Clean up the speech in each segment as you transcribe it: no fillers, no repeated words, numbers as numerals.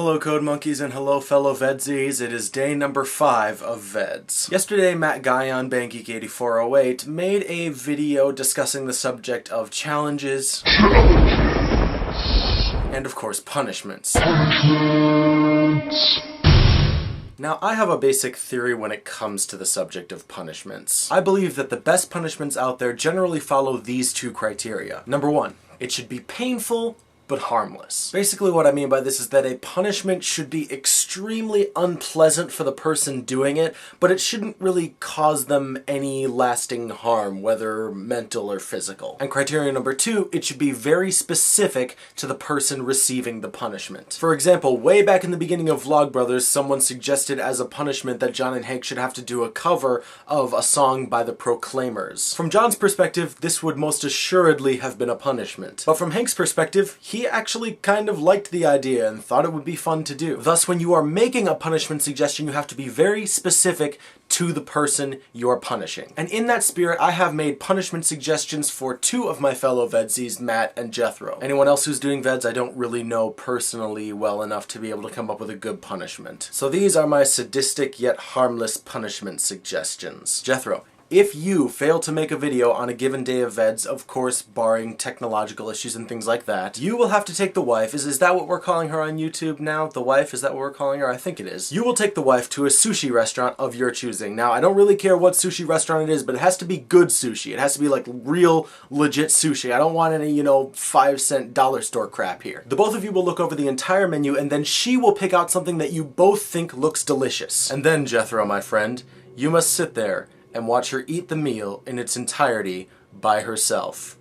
Hello Code Monkeys and hello fellow VEDSies, it is day number 5 of VEDS. Yesterday Matt Guy on BankGeek8408 made a video discussing the subject of challenges and of course punishments. Now, I have a basic theory when it comes to the subject of punishments. I believe that the best punishments out there generally follow these two criteria. Number 1, it should be painful but harmless. Basically what I mean by this is that a punishment should be extremely unpleasant for the person doing it, but it shouldn't really cause them any lasting harm, whether mental or physical. And criteria number 2, it should be very specific to the person receiving the punishment. For example, way back in the beginning of Vlogbrothers, someone suggested as a punishment that John and Hank should have to do a cover of a song by the Proclaimers. From John's perspective, this would most assuredly have been a punishment. But from Hank's perspective, he actually kind of liked the idea and thought it would be fun to do. Thus, when you are making a punishment suggestion, you have to be very specific to the person you're punishing. And in that spirit, I have made punishment suggestions for 2 of my fellow VEDSies, Matt and Jethro. Anyone else who's doing VEDS, I don't really know personally well enough to be able to come up with a good punishment. So these are my sadistic yet harmless punishment suggestions. Jethro, if you fail to make a video on a given day of VEDS, of course barring technological issues and things like that, you will have to take the wife, is that what we're calling her on YouTube now? The wife, is that what we're calling her? I think it is. You will take the wife to a sushi restaurant of your choosing. Now, I don't really care what sushi restaurant it is, but it has to be good sushi. It has to be like real, legit sushi. I don't want any, 5-cent dollar store crap here. The both of you will look over the entire menu and then she will pick out something that you both think looks delicious. And then, Jethro, my friend, you must sit there and watch her eat the meal in its entirety by herself.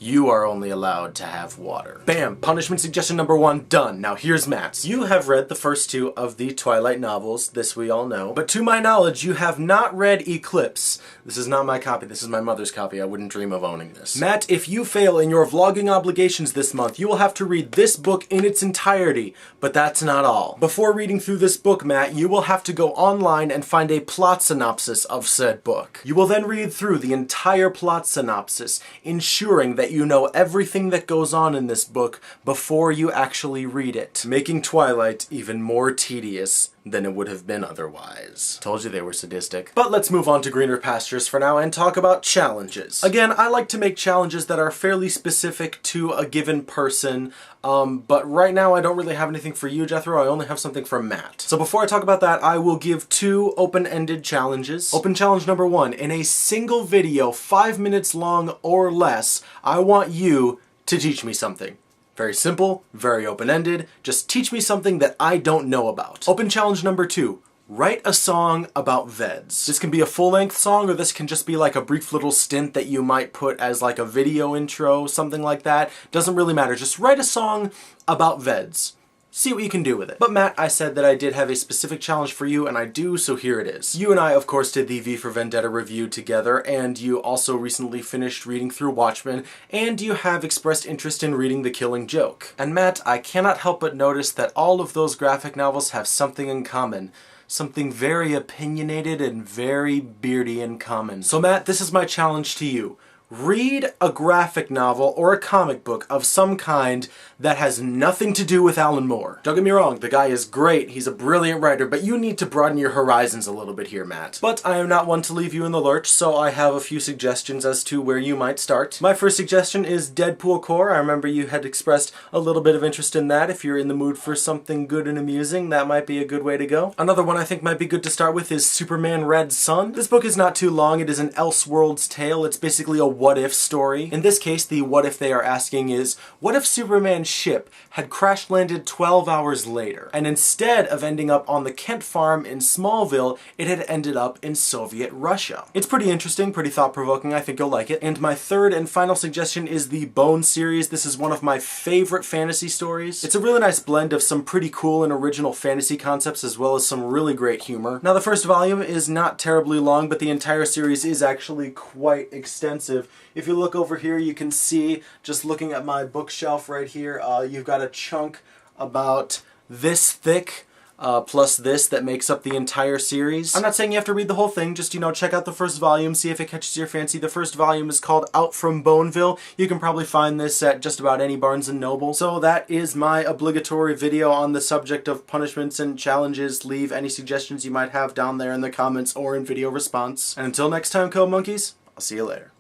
You are only allowed to have water. Bam! Punishment suggestion number 1, done. Now here's Matt's. You have read the first 2 of the Twilight novels, this we all know, but to my knowledge, you have not read Eclipse. This is not my copy, this is my mother's copy. I wouldn't dream of owning this. Matt, if you fail in your vlogging obligations this month, you will have to read this book in its entirety, but that's not all. Before reading through this book, Matt, you will have to go online and find a plot synopsis of said book. You will then read through the entire plot synopsis, ensuring that you know everything that goes on in this book before you actually read it, making Twilight even more tedious than it would have been otherwise. Told you they were sadistic. But let's move on to greener pastures for now and talk about challenges. Again, I like to make challenges that are fairly specific to a given person, but right now I don't really have anything for you, Jethro. I only have something for Matt. So before I talk about that, I will give 2 open-ended challenges. Open challenge number 1, in a single video, 5 minutes long or less, I want you to teach me something. Very simple, very open-ended, just teach me something that I don't know about. Open challenge number 2, write a song about VEDS. This can be a full-length song, or this can just be like a brief little stint that you might put as like a video intro, something like that. Doesn't really matter, just write a song about VEDS. See what you can do with it. But Matt, I said that I did have a specific challenge for you, and I do, so here it is. You and I, of course, did the V for Vendetta review together, and you also recently finished reading through Watchmen, and you have expressed interest in reading The Killing Joke. And Matt, I cannot help but notice that all of those graphic novels have something in common. Something very opinionated and very beardy in common. So Matt, this is my challenge to you. Read a graphic novel or a comic book of some kind that has nothing to do with Alan Moore. Don't get me wrong, the guy is great, he's a brilliant writer, but you need to broaden your horizons a little bit here, Matt. But I am not one to leave you in the lurch, so I have a few suggestions as to where you might start. My first suggestion is Deadpool Core. I remember you had expressed a little bit of interest in that. If you're in the mood for something good and amusing, that might be a good way to go. Another one I think might be good to start with is Superman Red Sun. This book is not too long, it is an Elseworlds tale. It's basically a what-if story. In this case, the what if they are asking is, what if Superman's ship had crash-landed 12 hours later, and instead of ending up on the Kent farm in Smallville, it had ended up in Soviet Russia? It's pretty interesting, pretty thought-provoking, I think you'll like it. And my third and final suggestion is the Bone series. This is one of my favorite fantasy stories. It's a really nice blend of some pretty cool and original fantasy concepts as well as some really great humor. Now, the first volume is not terribly long, but the entire series is actually quite extensive. If you look over here, you can see, just looking at my bookshelf right here, you've got a chunk about this thick plus this that makes up the entire series. I'm not saying you have to read the whole thing, just, check out the first volume, see if it catches your fancy. The first volume is called Out from Boneville. You can probably find this at just about any Barnes & Noble. So that is my obligatory video on the subject of punishments and challenges. Leave any suggestions you might have down there in the comments or in video response. And until next time, Code Monkeys, I'll see you later.